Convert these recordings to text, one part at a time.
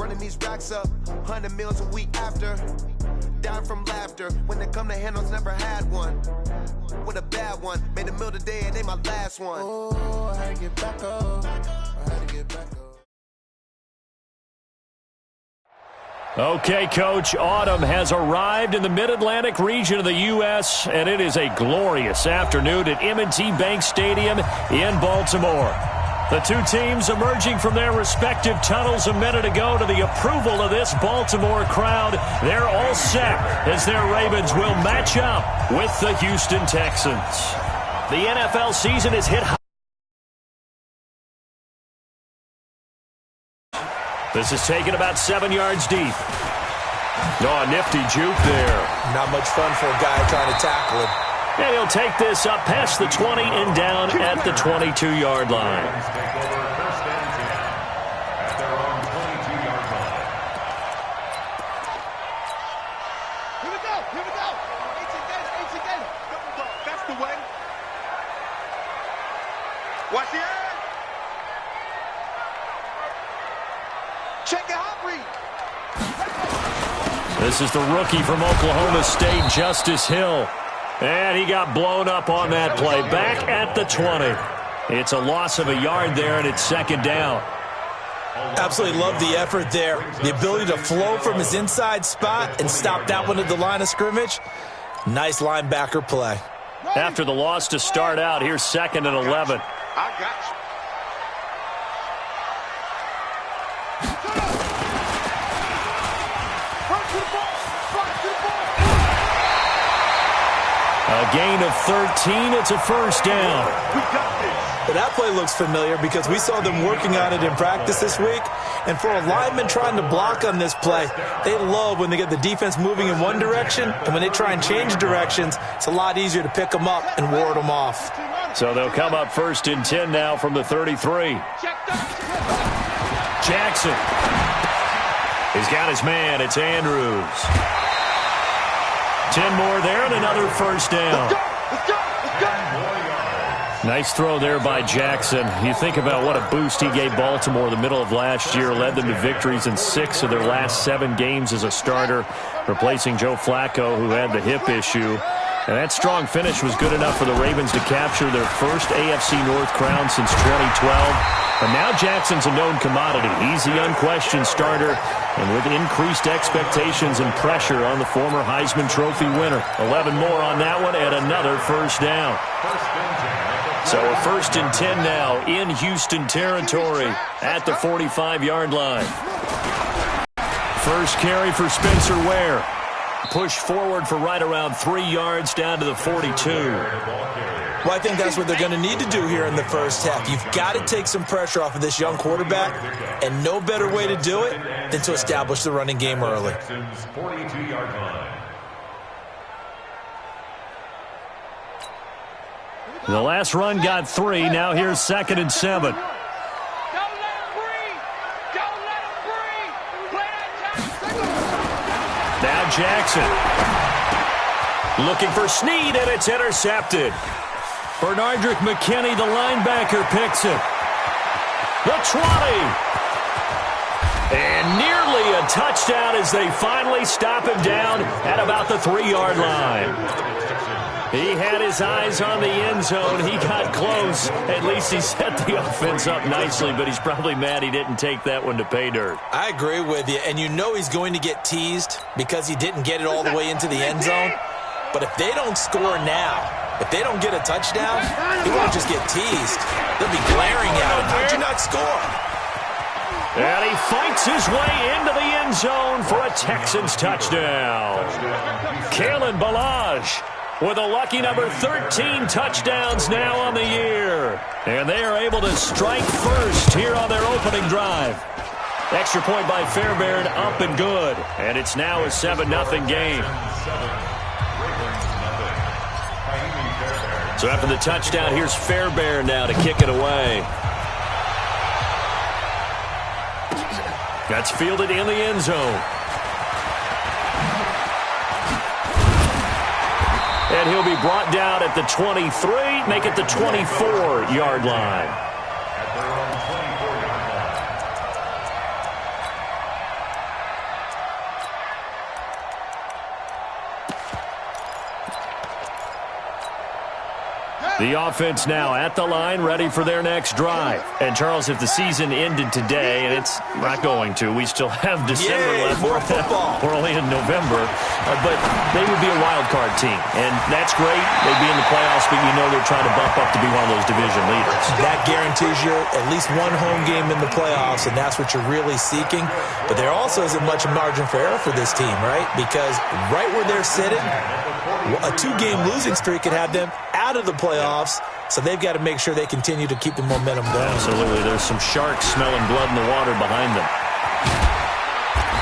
running these racks up, 100 meals a week after. Down from laughter, when they come to handles, never had one. With a bad one, made a meal today and they my last one. Oh, I had to get back up, I had to get back up. Okay, Coach, autumn has arrived in the Mid-Atlantic region of the U.S., and it is a glorious afternoon at M&T Bank Stadium in Baltimore. The two teams emerging from their respective tunnels a minute ago to the approval of this Baltimore crowd. They're all set as their Ravens will match up with the Houston Texans. The NFL season is hit high. This is taken about 7 yards deep. Oh, a nifty juke there. Not much fun for a guy trying to tackle him. And he'll take this up past the 20 and down at the 22-yard line. Here we go, here we go. H again. That's the way. Watch the end. Check it out, read. This is the rookie from Oklahoma State, Justice Hill. And he got blown up on that play. Back at the 20. It's a loss of a yard there, and it's second down. Absolutely love the effort there. The ability to flow from his inside spot and stop that one at the line of scrimmage. Nice linebacker play. After the loss to start out, here's second and 11. I got you. A gain of 13. It's a first down. But that play looks familiar because we saw them working on it in practice this week. And for a lineman trying to block on this play, they love when they get the defense moving in one direction. And when they try and change directions, it's a lot easier to pick them up and ward them off. So they'll come up first and 10 now from the 33. Jackson. He's got his man. It's Andrews. 10 more there and another first down. Nice throw there by Jackson. You think about what a boost he gave Baltimore the middle of last year, led them to victories in 6 of their last 7 games as a starter, replacing Joe Flacco, who had the hip issue. And that strong finish was good enough for the Ravens to capture their first AFC North crown since 2012. And now Jackson's a known commodity. He's the unquestioned starter, and with increased expectations and pressure on the former Heisman Trophy winner. 11 more on that one and another first down. So a first and 10 now in Houston territory at the 45-yard line. First carry for Spencer Ware. Push forward for right around 3 yards down to the 42. Well, I think that's what they're going to need to do here in the first half. You've got to take some pressure off of this young quarterback, and no better way to do it than to establish the running game early. The last run got 3. Now here's second and 7. Now Jackson. Looking for Snead, and it's intercepted. Bernardrick McKinney, the linebacker, picks it. The 20. And nearly a touchdown as they finally stop him down at about the 3-yard line. He had his eyes on the end zone. He got close. At least he set the offense up nicely, but he's probably mad he didn't take that one to pay dirt. I agree with you, and you know he's going to get teased because he didn't get it all the way into the end zone. But if they don't score now, if they don't get a touchdown, he won't just get teased. They'll be glaring at him. How'd you not score? And he fights his way into the end zone for a Texans touchdown. Kalen Ballage with a lucky number 13 touchdowns now on the year. And they are able to strike first here on their opening drive. Extra point by Fairbairn, up and good. And it's now a 7-0 game. So after the touchdown, here's Fairbairn now to kick it away. That's fielded in the end zone. And he'll be brought down at the 23, make it the 24-yard line. The offense now at the line, ready for their next drive. And, Charles, if the season ended today, and it's not going to, we still have December left. More football. We're only in November. But they would be a wild card team. And that's great. They'd be in the playoffs, but you know they're trying to bump up to be one of those division leaders. That guarantees you at least one home game in the playoffs, and that's what you're really seeking. But there also isn't much margin for error for this team, right? Because right where they're sitting, a 2-game losing streak could have them out of the playoffs, so they've got to make sure they continue to keep the momentum going. Absolutely. There's some sharks smelling blood in the water behind them.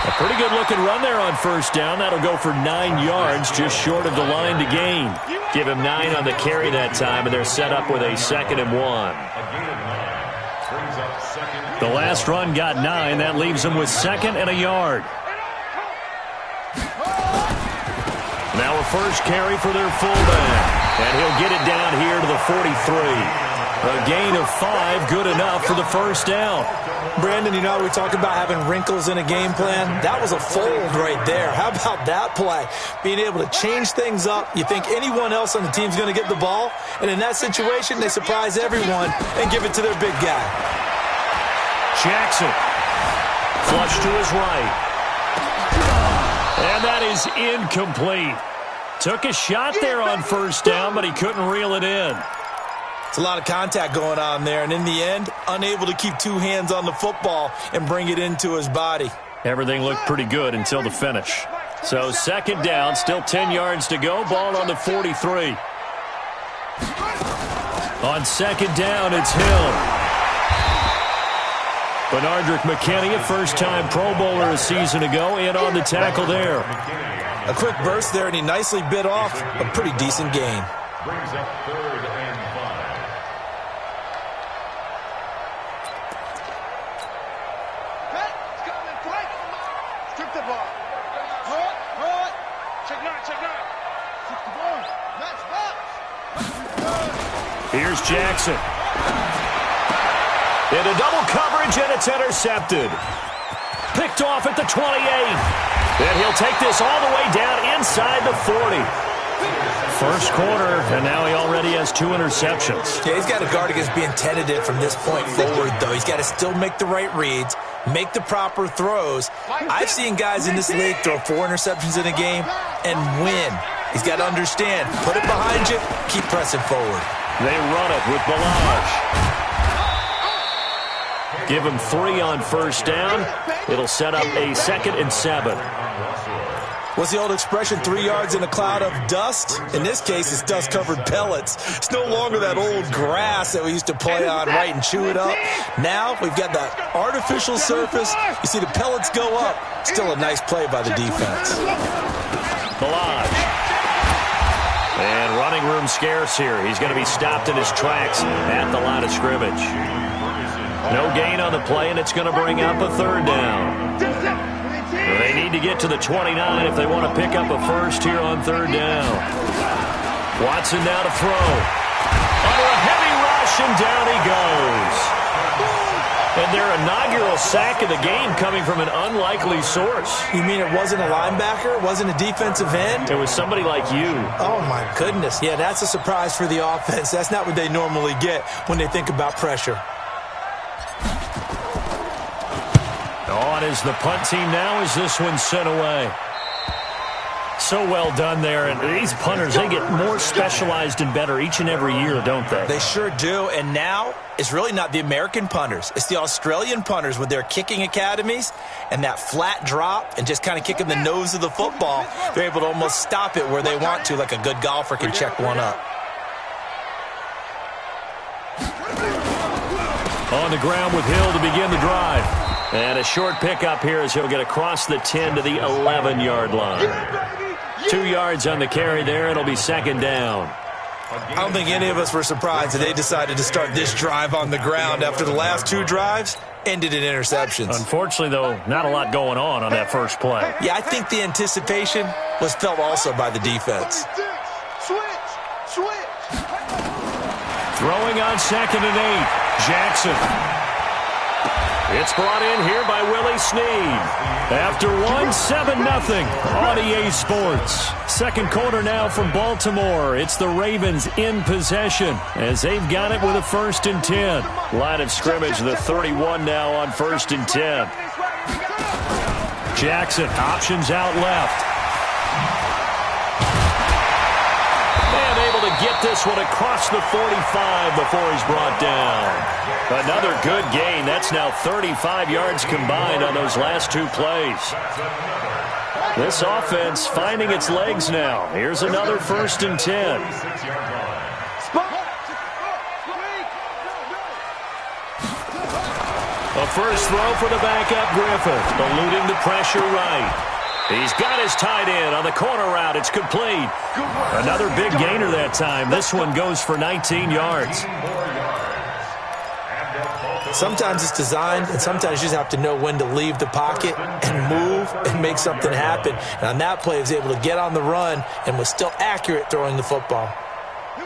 A pretty good-looking run there on first down. That'll go for 9 yards, just short of the line to gain. Give him 9 on the carry that time, and they're set up with a 2nd and 1. The last run got 9. That leaves them with 2nd and a yard. Now a first carry for their fullback. And he'll get it down here to the 43. A gain of 5, good enough for the first down. Brandon, you know, we talk about having wrinkles in a game plan. That was a fold right there. How about that play? Being able to change things up. You think anyone else on the team's going to get the ball, and in that situation, they surprise everyone and give it to their big guy. Jackson, flush to his right. And that is incomplete. Took a shot there on first down, but he couldn't reel it in. It's a lot of contact going on there, and in the end, unable to keep 2 hands on the football and bring it into his body. Everything looked pretty good until the finish. So 2nd down, still 10 yards to go, ball on the 43. On 2nd down, it's Hill. Benardrick McKinney, a first-time Pro Bowler a season ago, in on the tackle there. A quick burst there, and he nicely bit off a pretty decent gain. Brings up 3rd and 5. Strip the ball. Hurt. Check nine. Strip the ball. Match box. Here's Jackson. Into double coverage, and it's intercepted. Picked off at the 28. And he'll take this all the way down inside the 40. First quarter, and now he already has 2 interceptions. Yeah, he's got to guard against being tentative from this point forward, though. He's got to still make the right reads, make the proper throws. I've seen guys in this league throw 4 interceptions in a game and win. He's got to understand, put it behind you, keep pressing forward. They run it with Balaj. Give him 3 on first down. It'll set up a 2nd and 7. What's the old expression, 3 yards in a cloud of dust? In this case, it's dust-covered pellets. It's no longer that old grass that we used to play on, right, and chew it up. Now we've got that artificial surface. You see the pellets go up. Still a nice play by the defense. Balaj. And running room scarce here. He's going to be stopped in his tracks at the line of scrimmage. No gain on the play, and it's going to bring up a 3rd down. They need to get to the 29 if they want to pick up a first here on 3rd down. Watson now to throw. Under a heavy rush, and down he goes. And their inaugural sack of the game coming from an unlikely source. You mean it wasn't a linebacker? It wasn't a defensive end? It was somebody like you. Oh, my goodness. Yeah, that's a surprise for the offense. That's not what they normally get when they think about pressure. On is the punt team now as this one's sent away. So well done there. And these punters, they get more specialized and better each and every year, don't they? They sure do. And now it's really not the American punters. It's the Australian punters with their kicking academies and that flat drop and just kind of kicking the nose of the football. They're able to almost stop it where they want to, like a good golfer can check one up. On the ground with Hill to begin the drive. And a short pickup here as he'll get across the 10 to the 11-yard line. 2 yards on the carry there. It'll be 2nd down. I don't think any of us were surprised that they decided to start this drive on the ground after the last 2 drives ended in interceptions. Unfortunately, though, not a lot going on that first play. Yeah, I think the anticipation was felt also by the defense. Switch. Throwing on 2nd and 8. Jackson. It's brought in here by Willie Snead. After one, 7-0 on EA Sports. Second quarter now from Baltimore. It's the Ravens in possession as they've got it with a 1st and 10. Line of scrimmage, the 31 now on 1st and 10. Jackson, options out left. And able to get this one across the 45 before he's brought down. Another good gain. That's now 35 yards combined on those last 2 plays. This offense finding its legs now. Here's another 1st and 10. A first throw for the backup Griffith, eluding the pressure right. He's got his tight end on the corner route. It's complete. Another big gainer that time. This one goes for 19 yards. Sometimes it's designed, and sometimes you just have to know when to leave the pocket and move and make something happen. And on that play, he was able to get on the run and was still accurate throwing the football.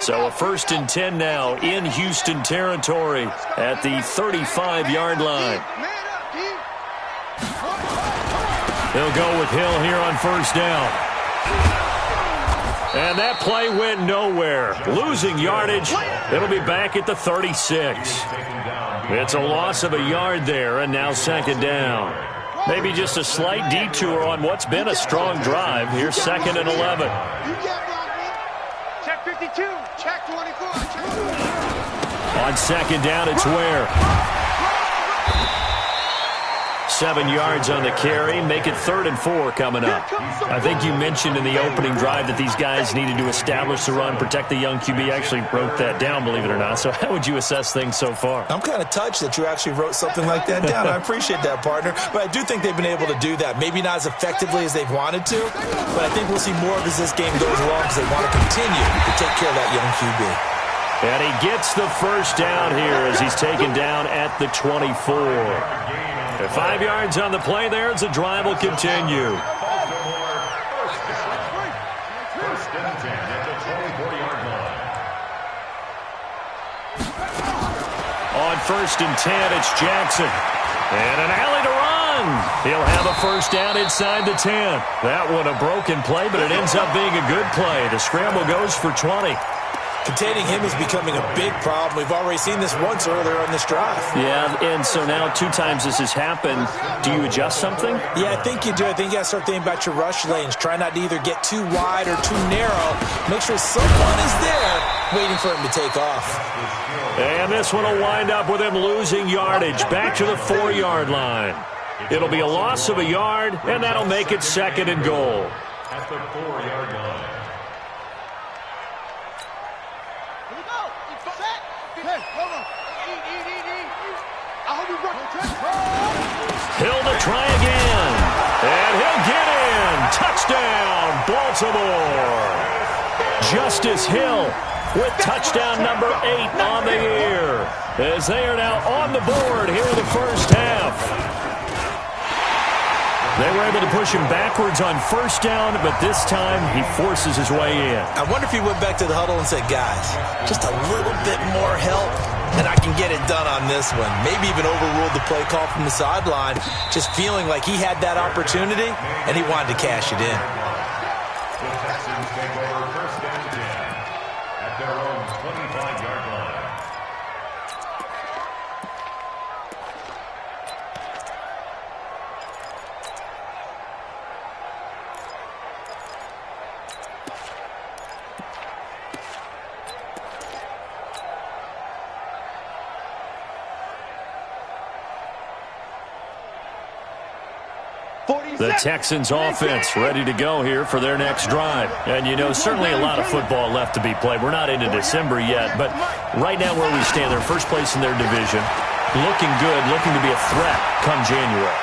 So a 1st and 10 now in Houston territory at the 35-yard line. They'll go with Hill here on 1st down. And that play went nowhere. Losing yardage. It'll be back at the 36. It's a loss of a yard there, and now 2nd down. Maybe just a slight detour on what's been a strong drive. Here's 2nd and 11. Check 52. Check 24. On 2nd down, it's Ware. 7 yards on the carry. Make it 3rd and 4 coming up. I think you mentioned in the opening drive that these guys needed to establish the run, protect the young QB. Actually wrote that down, believe it or not. So how would you assess things so far? I'm kind of touched that you actually wrote something like that down. I appreciate that, partner. But I do think they've been able to do that. Maybe not as effectively as they've wanted to, but I think we'll see more of as this game goes along because they want to continue to take care of that young QB. And he gets the 1st down here as he's taken down at the 24. 5 yards on the play there as the drive will continue. On 1st and 10, it's Jackson. And an alley to run. He'll have a 1st down inside the 10. That one a broken play, but it ends up being a good play. The scramble goes for 20. Containing him is becoming a big problem. We've already seen this once earlier on this drive. Yeah, and so now 2 times this has happened. Do you adjust something? Yeah, I think you do. I think you got to start thinking about your rush lanes. Try not to either get too wide or too narrow. Make sure someone is there waiting for him to take off. And this one will wind up with him losing yardage back to the 4-yard line. It'll be a loss of a yard, and that'll make it 2nd and goal. At the 4-yard line. Hill to try again. And he'll get in. Touchdown, Baltimore. Justice Hill with touchdown number 8 on the year. As they are now on the board here in the 1st half. They were able to push him backwards on 1st down, but this time he forces his way in. I wonder if he went back to the huddle and said, guys, just a little bit more help, and I can get it done on this one. Maybe even overruled the play call from the sideline, just feeling like he had that opportunity, and he wanted to cash it in. The Texans take over 1st and 10 at their own 25-yard line. The Texans offense ready to go here for their next drive. And, you know, certainly a lot of football left to be played. We're not into December yet, but right now where we stand, they're first place in their division. Looking good, looking to be a threat come January.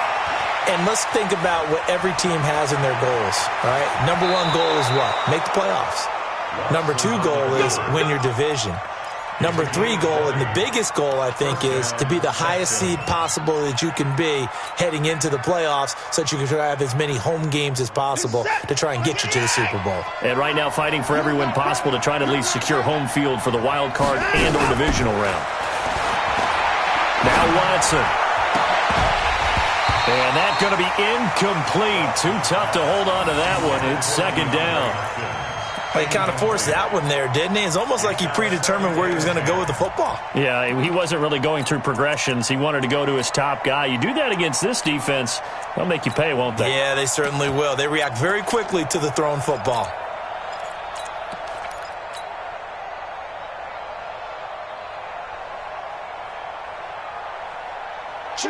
And let's think about what every team has in their goals, all right? Number 1 goal is what? Make the playoffs. Number 2 goal is win your division. Number 3 goal, and the biggest goal, I think, is to be the highest seed possible that you can be heading into the playoffs so that you can have as many home games as possible to try and get you to the Super Bowl. And right now fighting for every win possible to try to at least secure home field for the wild card and or divisional round. Now Watson. And that's going to be incomplete. Too tough to hold on to that one. It's second down. Well, he kind of forced that one there, didn't he? It's almost like he predetermined where he was going to go with the football. Yeah, he wasn't really going through progressions. He wanted to go to his top guy. You do that against this defense, they'll make you pay, won't they? Yeah, they certainly will. They react very quickly to the thrown football.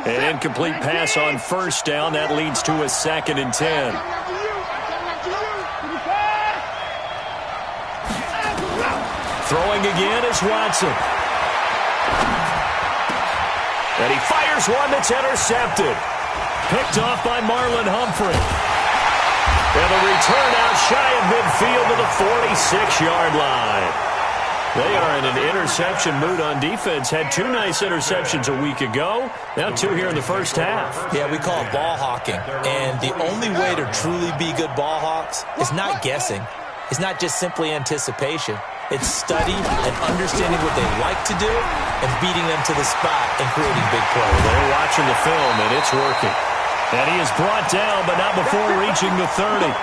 An incomplete pass on first down. That leads to a 2nd and 10. Throwing again is Watson. And he fires one that's intercepted. Picked off by Marlon Humphrey. And the return out shy of midfield to the 46-yard line. They are in an interception mood on defense. Had 2 nice interceptions a week ago. Now 2 here in the first half. Yeah, we call it ball hawking. And the only way to truly be good ball hawks is not guessing. It's not just simply anticipation. It's study and understanding what they like to do and beating them to the spot and creating big plays. They're watching the film, and it's working. And he is brought down, but not before reaching the 30.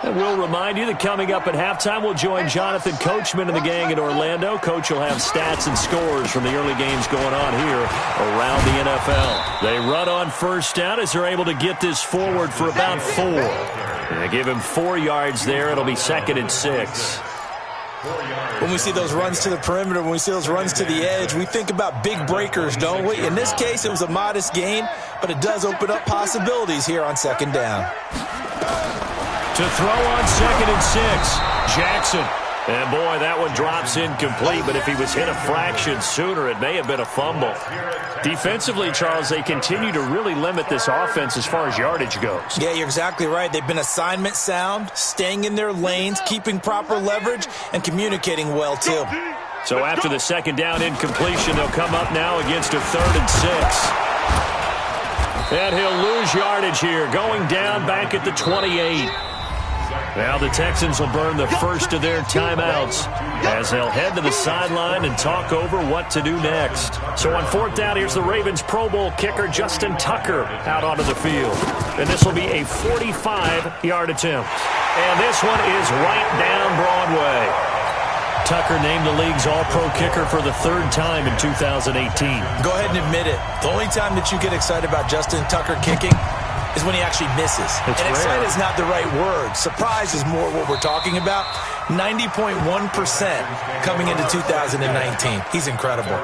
And we'll remind you that coming up at halftime, we'll join Jonathan Coachman and the gang in Orlando. Coach will have stats and scores from the early games going on here around the NFL. They run on first down as they're able to get this forward for about 4. And they give him 4 yards there. It'll be 2nd and 6. When we see those runs to the perimeter, when we see those runs to the edge, we think about big breakers, don't we? In this case, it was a modest gain, but it does open up possibilities here on 2nd down. To throw on 2nd and 6, Jackson. And boy, that one drops incomplete, but if he was hit a fraction sooner, it may have been a fumble. Defensively, Charles, they continue to really limit this offense as far as yardage goes. Yeah, you're exactly right. They've been assignment sound, staying in their lanes, keeping proper leverage, and communicating well, too. So after the 2nd down incompletion, they'll come up now against a 3rd and 6. And he'll lose yardage here, going down back at the 28. Now the Texans will burn the first of their timeouts as they'll head to the sideline and talk over what to do next. So on 4th down, here's the Ravens Pro Bowl kicker Justin Tucker out onto the field. And this will be a 45-yard attempt. And this one is right down Broadway. Tucker named the league's all-pro kicker for the 3rd time in 2018. Go ahead and admit it. The only time that you get excited about Justin Tucker kicking is when he actually misses. It's and excited rare. is not the right word. Surprise is more what we're talking about. 90.1% coming into 2019. He's incredible.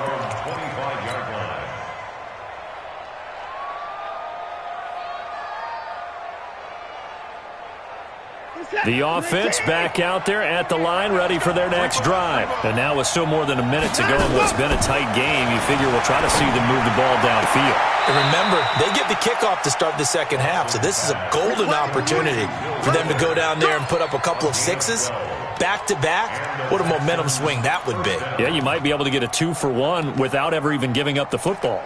The offense back out there at the line, ready for their next drive. And now with still more than a minute to go in what's been a tight game, you figure we'll try to see them move the ball downfield. And remember, they get the kickoff to start the second half, so this is a golden opportunity for them to go down there and put up a couple of 6s back-to-back. What a momentum swing that would be. Yeah, you might be able to get a 2-for-1 without ever even giving up the football.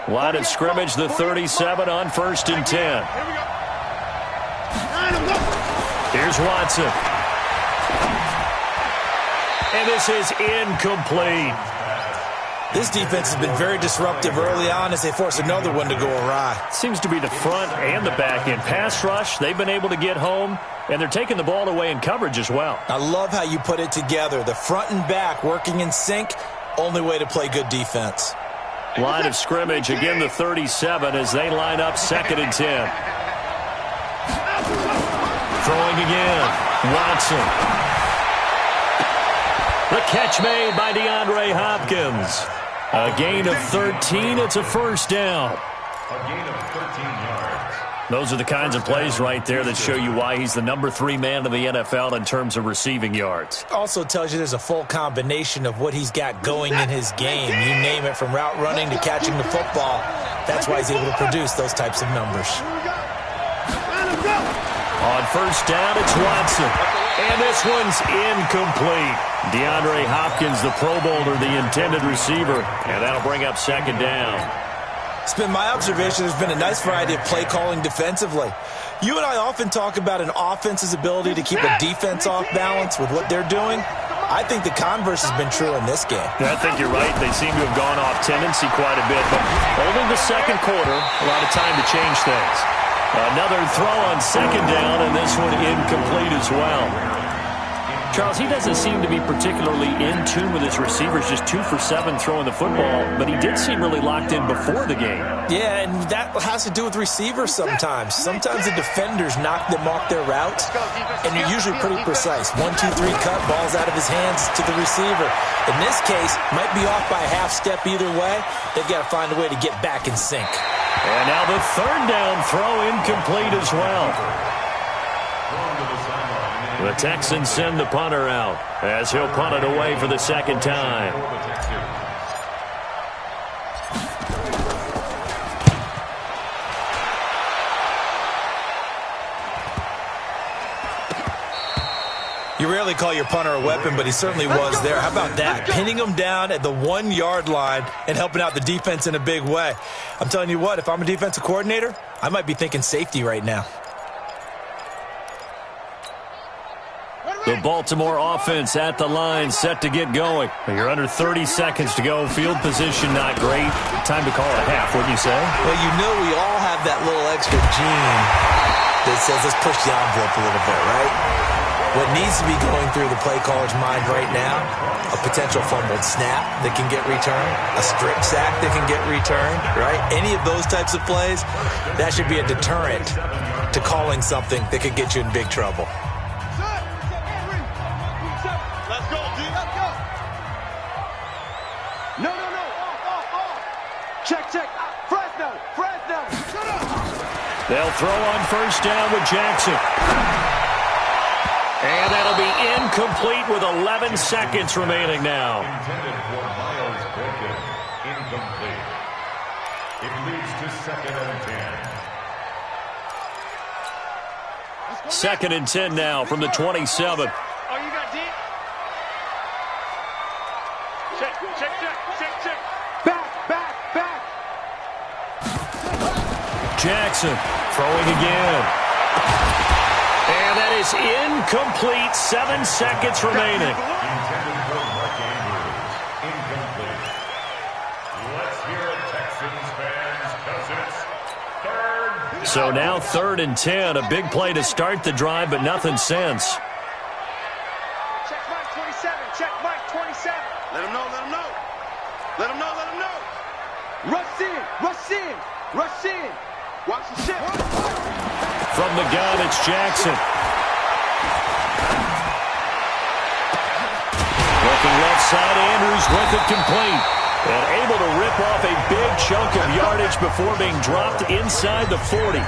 Line of scrimmage, the 37 on 1st and 10. Here's Watson. And this is incomplete. This defense has been very disruptive early on as they force another one to go awry. Seems to be the front and the back end. Pass rush, they've been able to get home, and they're taking the ball away in coverage as well. I love how you put it together. The front and back working in sync, only way to play good defense. Line of scrimmage, again the 37 as they line up 2nd and 10. Throwing again, Watson. The catch made by DeAndre Hopkins. A gain of 13, it's a 1st down. A gain of 13 yards. Those are the kinds of plays right there that show you why he's the number 3 man in the NFL in terms of receiving yards. Also tells you there's a full combination of what he's got going in his game. You name it, from route running to catching the football. That's why he's able to produce those types of numbers. On first down, it's Watson. And this one's incomplete. DeAndre Hopkins, the Pro Bowler, the intended receiver. And that'll bring up second down. It's been my observation there's been a nice variety of play calling defensively. You and I often talk about an offense's ability to keep a defense off balance with what they're doing. I think the converse has been true in this game. I think you're right. They seem to have gone off tendency quite a bit, but only the second quarter, a lot of time to change things. Another throw on second down, and this one incomplete as well. Charles, he doesn't seem to be particularly in tune with his receivers, just 2 for 7 throwing the football, but he did seem really locked in before the game. Yeah, and that has to do with receivers sometimes. Sometimes the defenders knock them off their routes, and you're usually pretty precise. 1, 2, 3 cut, ball's out of his hands to the receiver. In this case, might be off by a half step either way. They've got to find a way to get back in sync. And now the third down throw incomplete as well. The Texans send the punter out as he'll punt it away for the second time. You rarely call your punter a weapon, but he certainly was there. How about that? Pinning him down at the 1-yard line and helping out the defense in a big way. I'm telling you what, if I'm a defensive coordinator, I might be thinking safety right now. The Baltimore offense at the line, set to get going. You're under 30 seconds to go. Field position not great. Time to call it a half, wouldn't you say? Well, you know we all have that little extra gene that says let's push the envelope a little bit, right? What needs to be going through the play caller's mind right now, a potential fumbled snap that can get returned, a strip sack that can get returned, right? Any of those types of plays, that should be a deterrent to calling something that could get you in big trouble. They'll throw on first down with Jackson. And that'll be incomplete with 11 seconds remaining now. Intended for Miles Boykin. Incomplete. It leads to 2nd and 10. 2nd and 10 now from the 27. Oh, you got deep? Check. Back. Jackson throwing again. And that is incomplete. 7 seconds remaining. Intended for Mark Andrews. Incomplete. Let's hear it, Texans fans, because it's 3rd. So now 3rd and 10. A big play to start the drive, but nothing since. Check Mike 27. Check Mike 27. Let him know. Rush in. Watch the ship. From the gun, it's Jackson. Looking left side, Andrews with it complete. And able to rip off a big chunk of yardage before being dropped inside the 40.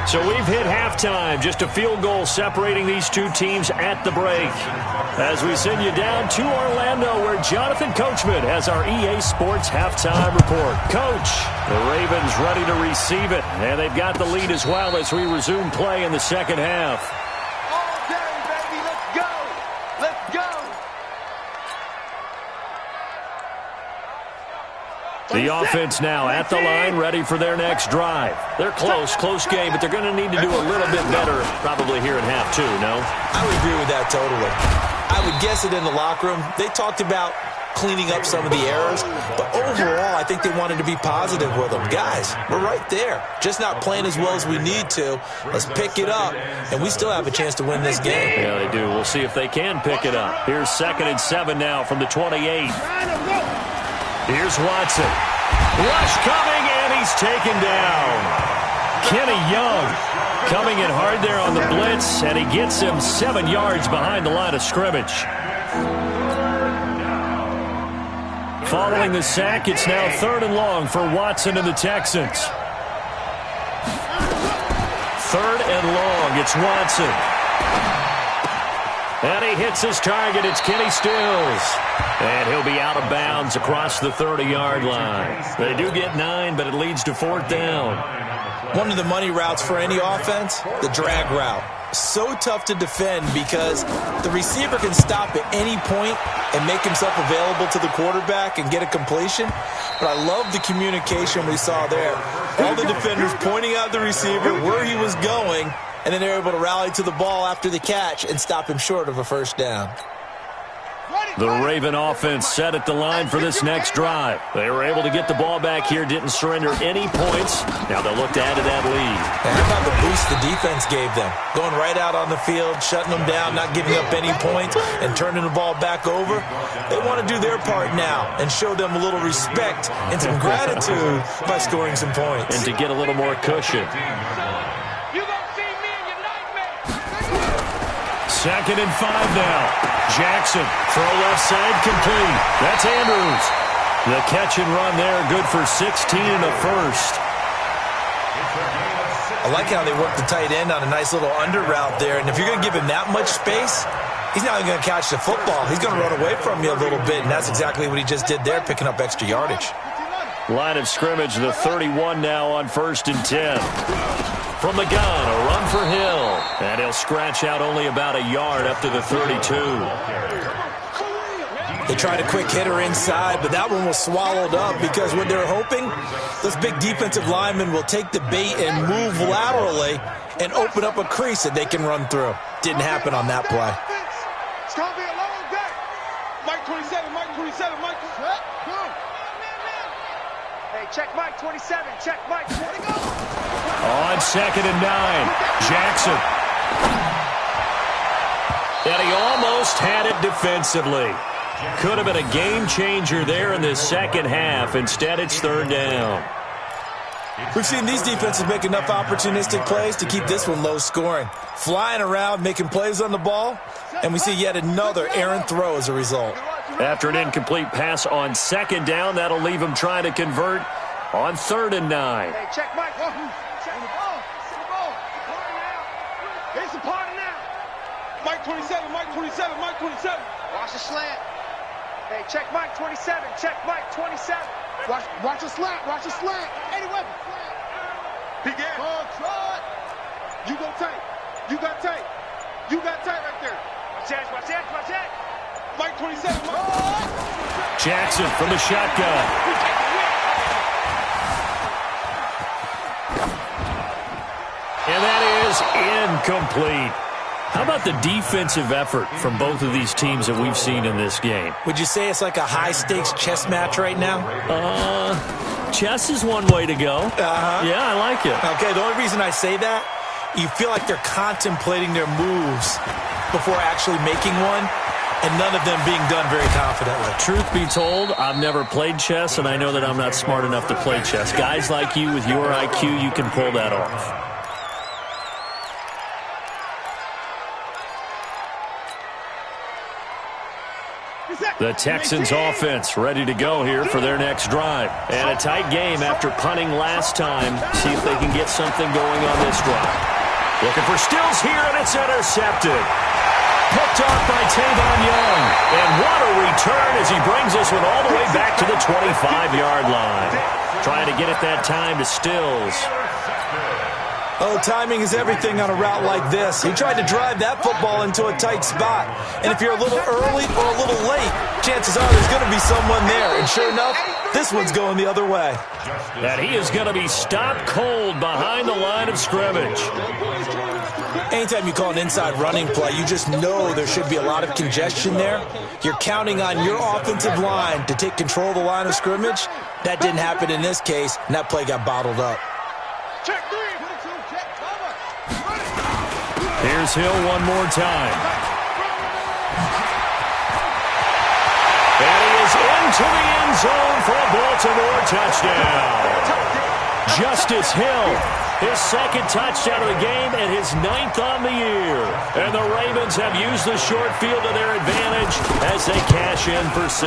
So we've hit halftime. Just a field goal separating these two teams at the break. As we send you down to Orlando, where Jonathan Coachman has our EA Sports halftime report. Coach, the Ravens ready to receive it, and they've got the lead as well as we resume play in the second half. All day, baby. Let's go. The offense now at the line, ready for their next drive. They're close game, but they're going to need to do a little bit better probably here at half two, no? I would agree with that totally. I would guess it in the locker room. They talked about cleaning up some of the errors, but overall, I think they wanted to be positive with them. Guys, we're right there. Just not playing as well as we need to. Let's pick it up, and we still have a chance to win this game. Yeah, they do. We'll see if they can pick it up. Here's 2nd and 7 now from the 28. Here's Watson. Rush coming, and he's taken down. Kenny Young coming in hard there on the blitz, and he gets him 7 yards behind the line of scrimmage. Following the sack, it's now 3rd and long for Watson and the Texans. 3rd and long, it's Watson. And he hits his target. It's Kenny Stills. And he'll be out of bounds across the 30-yard line. They do get 9, but it leads to 4th down. One of the money routes for any offense, the drag route. so tough to defend because the receiver can stop at any point and make himself available to the quarterback and get a completion. But I love the communication we saw there. All the defenders pointing out the receiver where he was going, and then they're able to rally to the ball after the catch and stop him short of a first down. The Raven offense set at the line for this next drive. They were able to get the ball back here, didn't surrender any points. Now they'll look to add to that lead. And how about the boost the defense gave them? Going right out on the field, shutting them down, not giving up any points, and turning the ball back over. They want to do their part now and show them a little respect and some gratitude by scoring some points. And to get a little more cushion. Second and 5 now. Jackson, throw left side, complete. That's Andrews. The catch and run there, good for 16 and a first. I like how they work the tight end on a nice little under route there. And if you're going to give him that much space, he's not even going to catch the football. He's going to run away from you a little bit, and that's exactly what he just did there, picking up extra yardage. Line of scrimmage, the 31 now on 1st and 10. From the gun, a run for Hill. And he'll scratch out only about a yard up to the 32. They tried a quick hitter inside, but that one was swallowed up because what they're hoping, those big defensive linemen will take the bait and move laterally and open up a crease that they can run through. Didn't happen on that play. It's going to be a long day. Mike 27, Mike 27, Mike. Hey, check Mike 27, check Mike. Where'd he go? On 2nd and 9, Jackson. And he almost had it defensively. Could have been a game changer there in the second half. Instead, it's 3rd down. We've seen these defenses make enough opportunistic plays to keep this one low scoring. Flying around, making plays on the ball, and we see yet another errant throw as a result. After an incomplete pass on 2nd down, that'll leave him trying to convert on 3rd and 9. Hey, check Mike. Check the ball. Check the ball. It's a party now. Mike 27, Mike 27, Mike 27. Watch the slant. Hey, check Mike 27, check Mike 27. Watch the slant, watch the slant. Anyway. He get control. You go tight. You got tight. You got tight right there. Watch that, watch that, watch that. Mike 27, Mike. Jackson from the shotgun. And that is incomplete. How about the defensive effort from both of these teams that we've seen in this game? Would you say it's like a high-stakes chess match right now? Chess is one way to go. Yeah, I like it. Okay, the only reason I say that, you feel like they're contemplating their moves before actually making one, and none of them being done very confidently. Truth be told, I've never played chess, and I know that I'm not smart enough to play chess. Guys like you with your IQ, you can pull that off. The Texans offense ready to go here for their next drive. And a tight game after punting last time. See if they can get something going on this drive. Looking for Stills here, and it's intercepted. Picked off by Tavon Young. And what a return as he brings this one all the way back to the 25-yard line. Trying to get it that time to Stills. Oh, timing is everything on a route like this. He tried to drive that football into a tight spot. And if you're a little early or a little late, chances are there's going to be someone there. And sure enough, this one's going the other way. And he is going to be stopped cold behind the line of scrimmage. Anytime you call an inside running play, you just know there should be a lot of congestion there. You're counting on your offensive line to take control of the line of scrimmage. That didn't happen in this case, and that play got bottled up. Check three. Here's Hill one more time. And he is into the end zone for a Baltimore touchdown. Justice Hill, his second touchdown of the game and his 9th on the year. And the Ravens have used the short field to their advantage as they cash in for 6.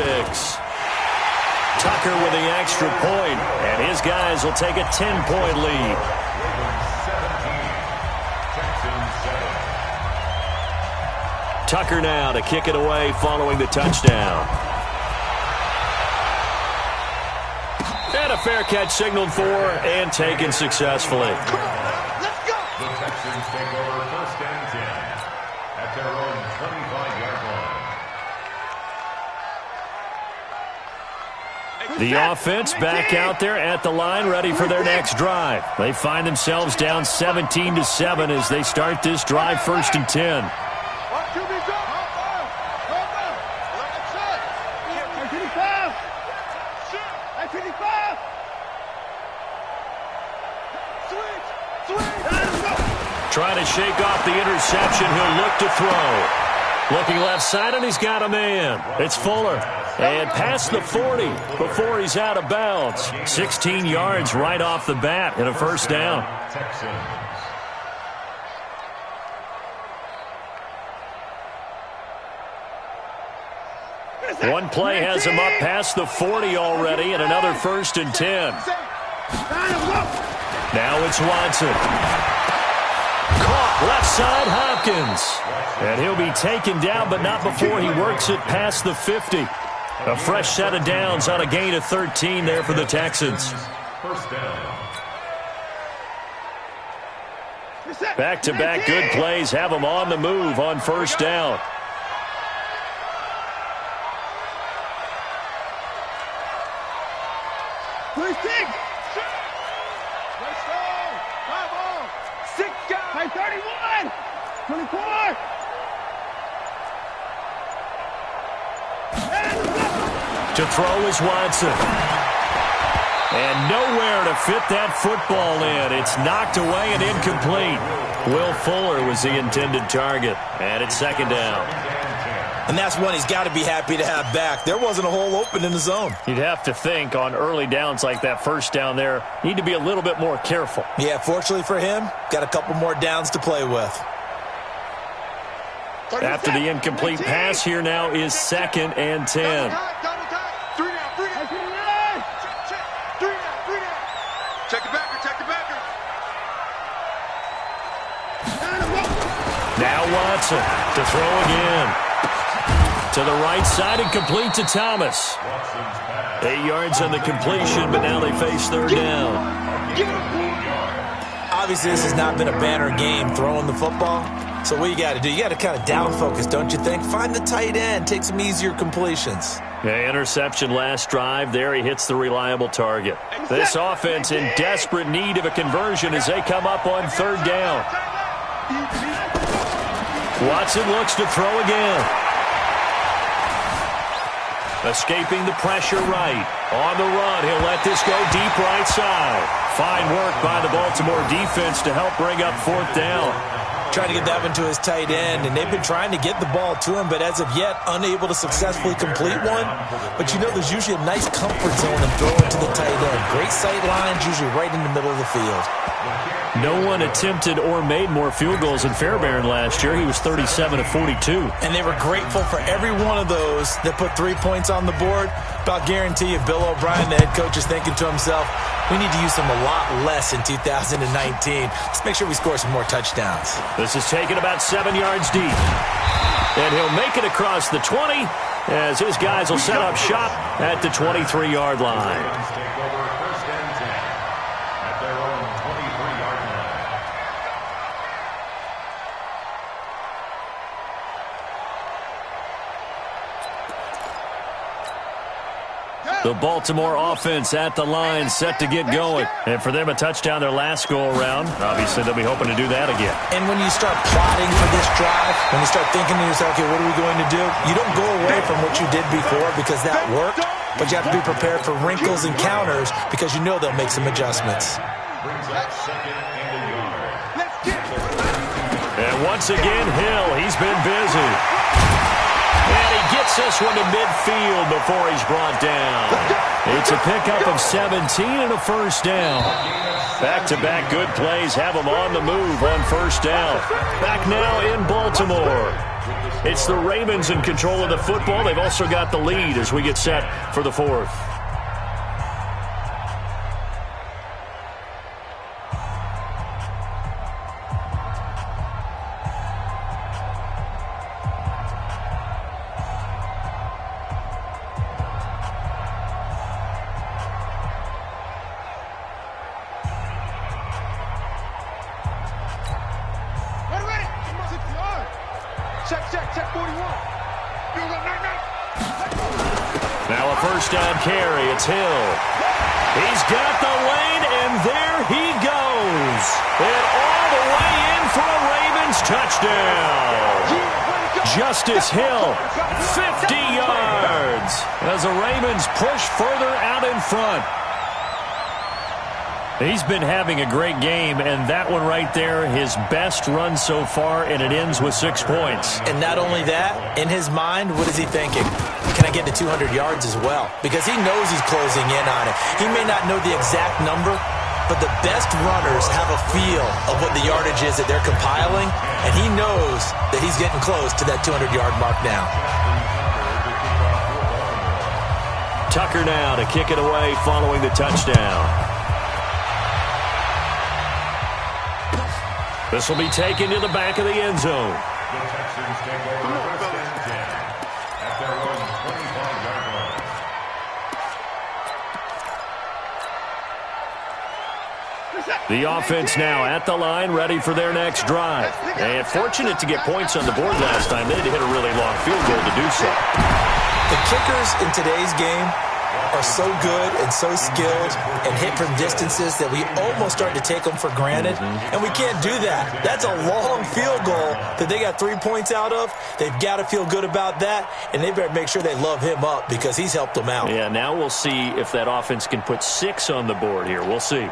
Tucker with the extra point, and his guys will take a 10-point lead. Tucker now to kick it away following the touchdown. And a fair catch signaled for and taken successfully. Texans take over 1st and 10 at their own 25-yard line. The offense back out there at the line, ready for their next drive. They find themselves down 17-7 as they start this drive, 1st and 10. Trying to shake off the interception. He'll look to throw. Looking left side, and he's got a man. It's Fuller. And past the 40 before he's out of bounds. 16 yards right off the bat and a 1st down. One play has him up past the 40 already, and another 1st and 10. Now it's Watson. Caught left side, Hopkins. And he'll be taken down, but not before he works it past the 50. A fresh set of downs on a gain of 13 there for the Texans. 1st down. Back-to-back good plays have them on the move on 1st down. To throw is Watson. And nowhere to fit that football in. It's knocked away and incomplete. Will Fuller was the intended target. And it's 2nd down. And that's one he's got to be happy to have back. There wasn't a hole open in the zone. You'd have to think on early downs like that 1st down there, need to be a little bit more careful. Yeah, fortunately for him, got a couple more downs to play with. After the incomplete pass, here now is 2nd and 10. Check the backer, check the backer. Now Watson to throw again. To the right side and complete to Thomas. 8 yards on the completion, but now they face 3rd down. Obviously, this has not been a banner game throwing the football. So what you got to do, you got to kind of down focus, don't you think? Find the tight end, take some easier completions. Yeah, interception last drive. There he hits the reliable target. This offense in desperate need of a conversion as they come up on 3rd down. Watson looks to throw again. Escaping the pressure right. On the run, he'll let this go deep right side. Fine work by the Baltimore defense to help bring up 4th down. Trying to get that one to his tight end, and they've been trying to get the ball to him, but as of yet, unable to successfully complete one. But you know there's usually a nice comfort zone in throwing to the tight end. Great sight lines, usually right in the middle of the field. No one attempted or made more field goals than Fairbairn last year. He was 37 of 42. And they were grateful for every one of those that put 3 points on the board. But I'll guarantee you, Bill O'Brien, the head coach, is thinking to himself, we need to use them a lot less in 2019. Let's make sure we score some more touchdowns. This is taken about 7 yards deep. And he'll make it across the 20 as his guys will set up shop at the 23-yard line. Take over 1st and 10 at their own 23-yard line. The Baltimore offense at the line, set to get going. And for them, a touchdown their last go-around. Obviously, they'll be hoping to do that again. And when you start plotting for this drive, when you start thinking to yourself, okay, what are we going to do? You don't go away from what you did before because that worked, but you have to be prepared for wrinkles and counters because you know they'll make some adjustments. Brings up 2nd and a yard. And once again, Hill, he's been busy. And he gets this one to midfield before he's brought down. It's a pickup of 17 and a 1st down. Back-to-back good plays have him on the move on 1st down. Back now in Baltimore. It's the Ravens in control of the football. They've also got the lead as we get set for the 4th. Check 41. Now a first down carry. It's Hill. He's got the lane, and there he goes. And all the way in for a Ravens touchdown. Justice Hill, 50 yards, as the Ravens push further out in front. He's been having a great game, and that one right there, his best run so far, and it ends with 6 points. And not only that, in his mind, what is he thinking? Can I get to 200 yards as well? Because he knows he's closing in on it. He may not know the exact number, but the best runners have a feel of what the yardage is that they're compiling, and he knows that he's getting close to that 200-yard mark now. Tucker now to kick it away following the touchdown. This will be taken to the back of the end zone. The Texans take over first and 10 at their own 25-yard line. The offense now at the line, ready for their next drive. And fortunate to get points on the board last time. They had to hit a really long field goal to do so. The kickers in today's game are so good and so skilled and hit from distances that we almost start to take them for granted. And we can't do that. That's a long field goal that they got 3 points out of. They've got to feel good about that, and they better make sure they love him up because he's helped them out. Yeah, now we'll see if that offense can put 6 on the board here. We'll see.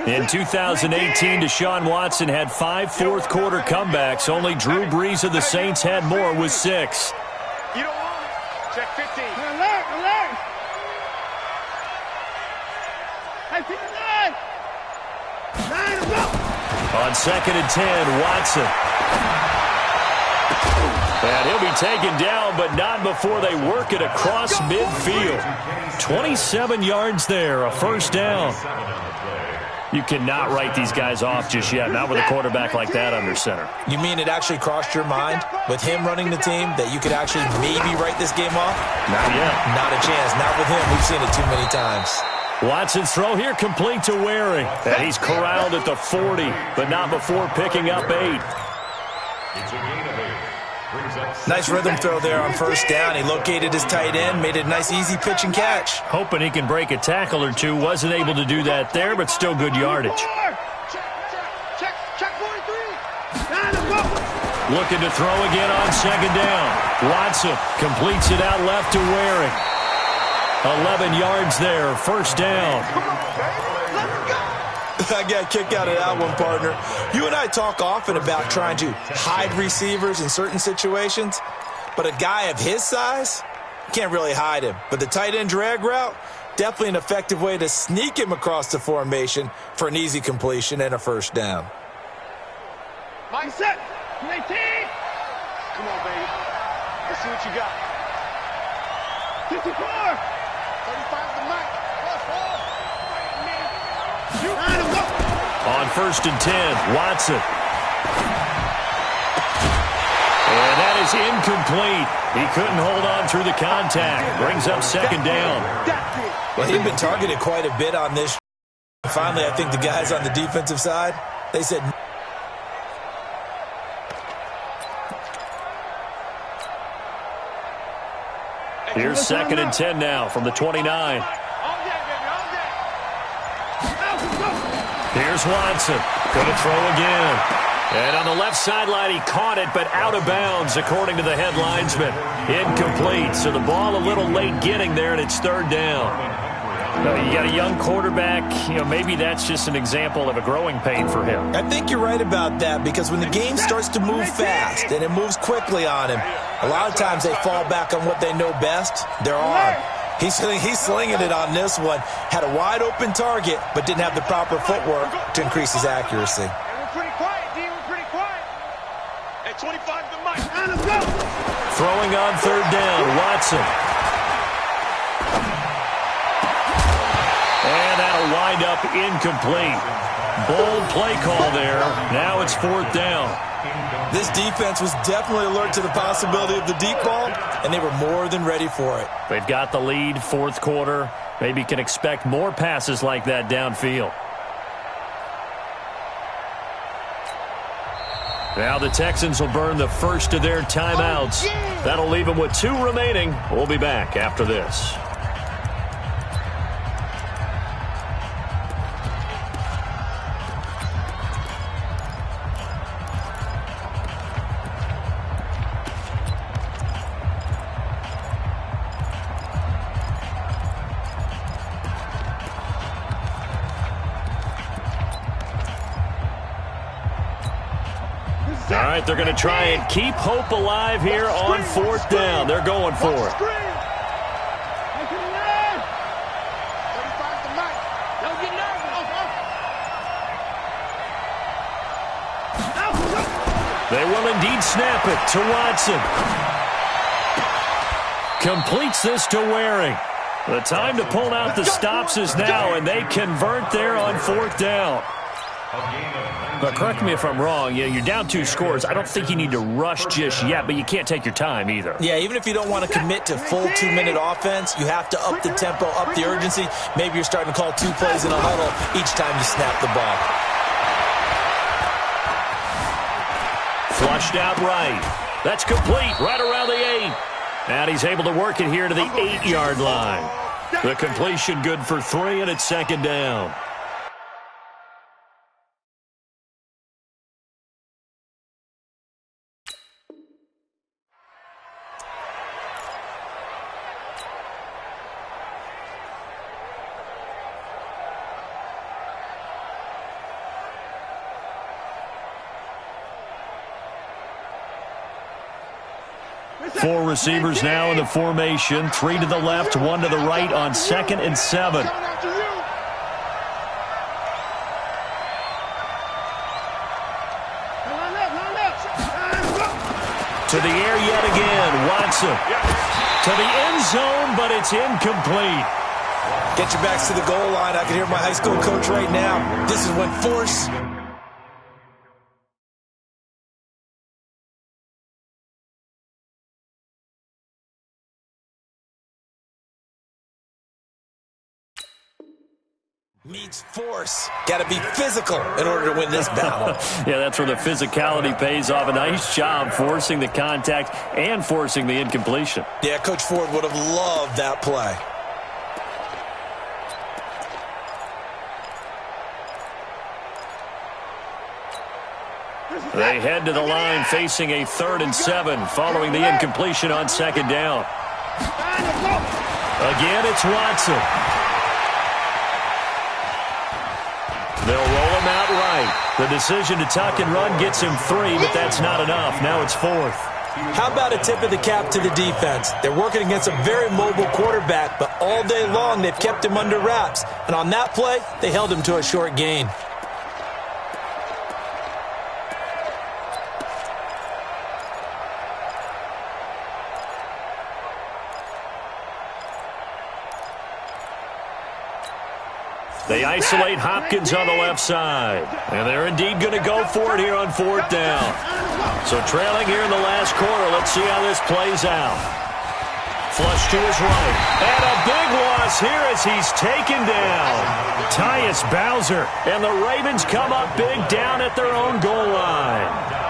In 2018, Deshaun Watson had 5 fourth-quarter comebacks. Only Drew Brees of the Saints had more with 6. You don't want it. Check 15. Alert! I see the 9! 9, go! On 2nd and 10, Watson. And he'll be taken down, but not before they work it across midfield. 27 yards there, a first down. You cannot write these guys off just yet, not with a quarterback like that under center. You mean it actually crossed your mind with him running the team that you could actually maybe write this game off? Not yet. Not a chance. Not with him. We've seen it too many times. Watson's throw here complete to Waring. And he's corralled at the 40, but not before picking up 8. It's a gain of 8. Nice rhythm throw there on first down. He located his tight end, made it a nice easy pitch and catch. Hoping he can break a tackle or two. Wasn't able to do that there, but still good yardage. Check 43. 9, go! Looking to throw again on 2nd down. Watson completes it out left to Waring. 11 yards there, first down. I got a kick out of that one, partner. You and I talk often about trying to hide receivers in certain situations, but a guy of his size can't really hide him. But the tight end drag route, definitely an effective way to sneak him across the formation for an easy completion and a first down. Mike Set! 19! Come on, baby. Let's see what you got. 54! 35 to Mike. On 1st and 10, Watson. And that is incomplete. He couldn't hold on through the contact. Brings up 2nd down. Well, he'd been targeted quite a bit on this. Finally, I think the guys on the defensive side, they said... Here's 2nd and 10 now from the 29. Here's Watson. Going to throw again. And on the left sideline, he caught it, but out of bounds, according to the head linesman. Incomplete. So the ball a little late getting there, and it's 3rd down. You got a young quarterback. Maybe that's just an example of a growing pain for him. I think you're right about that, because when the game starts to move fast and it moves quickly on him, a lot of times they fall back on what they know best, their arm. He's slinging it on this one. Had a wide-open target, but didn't have the proper footwork to increase his accuracy. And we're pretty quiet, D. We're pretty quiet. At 25 to Mike. Throwing on 3rd down, Watson. And that'll to wind up incomplete. Bold play call there. Now it's 4th down. This defense was definitely alert to the possibility of the deep ball, and they were more than ready for it. They've got the lead, 4th quarter. Maybe can expect more passes like that downfield. Now the Texans will burn the first of their timeouts. That'll leave them with 2 remaining. We'll be back after this. All right, they're going to try and keep hope alive here on 4th down. They're going for it. They will indeed snap it to Watson. Completes this to Waring. The time to pull out the stops is now, and they convert there on 4th down. But correct me if I'm wrong, you're down 2 scores. I don't think you need to rush just yet, but you can't take your time either. Yeah, even if you don't want to commit to full 2-minute offense, you have to up the tempo, up the urgency. Maybe you're starting to call 2 plays in a huddle each time you snap the ball. Flushed out right. That's complete right around the 8. And he's able to work it here to the 8-yard line. The completion good for 3, and it's 2nd down. Four receivers now in the formation. 3 to the left, 1 to the right on 2nd and 7. To the air yet again. Watson. To the end zone, but it's incomplete. Get your backs to the goal line. I can hear my high school coach right now. This is when force... meets force. Got to be physical in order to win this battle. Yeah, that's where the physicality pays off. A nice job forcing the contact and forcing the incompletion. Yeah, Coach Ford would have loved that play. They head to the line facing a 3rd and 7 following the incompletion on 2nd down. Again, it's Watson. They'll roll him out right. The decision to tuck and run gets him 3, but that's not enough. Now it's 4th. How about a tip of the cap to the defense? They're working against a very mobile quarterback, but all day long they've kept him under wraps. And on that play, they held him to a short gain. They isolate Hopkins on the left side. And they're indeed going to go for it here on 4th down. So trailing here in the last quarter, let's see how this plays out. Flush to his right. And a big loss here as he's taken down. Tyus Bowser. And the Ravens come up big down at their own goal line.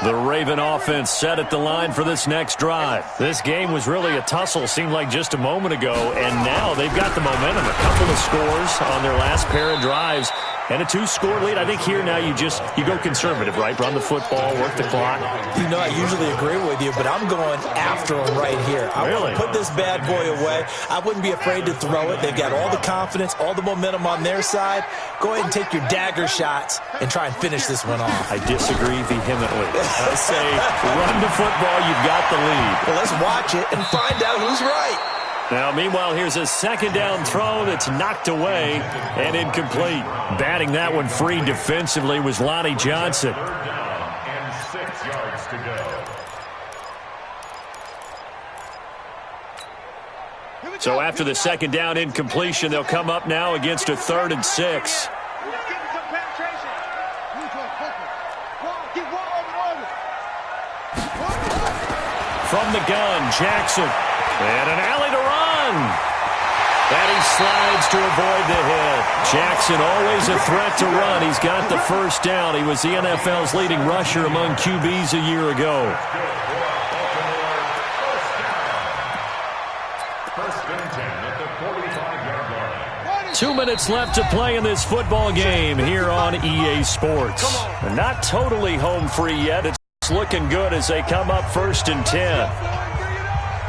The Raven offense set at the line for this next drive. This game was really a tussle, seemed like just a moment ago, and now they've got the momentum. A couple of scores on their last pair of drives and a 2-score lead. I think here now you go conservative, right? Run the football, work the clock. You know, I usually agree with you, but I'm going after them right here. I want to put this bad boy away. I wouldn't be afraid to throw it. They've got all the confidence, all the momentum on their side. Go ahead and take your dagger shots and try and finish this one off. I disagree vehemently. I say run the football, you've got the lead. Well, let's watch it and find out who's right. Now, meanwhile, here's a second down throw that's knocked away and incomplete. Batting that one free defensively was Lonnie Johnson. Third down and 6 yards to go. So after the second down incompletion, they'll come up now against a 3rd and 6. From the gun, Jackson. And an alley to run. And he slides to avoid the hit. Jackson always a threat to run. He's got the first down. He was the NFL's leading rusher among QBs a year ago. First and 10 at the 45-yard line. 2 minutes left to play in this football game here on EA Sports. Not totally home free yet. It's looking good as they come up 1st and 10.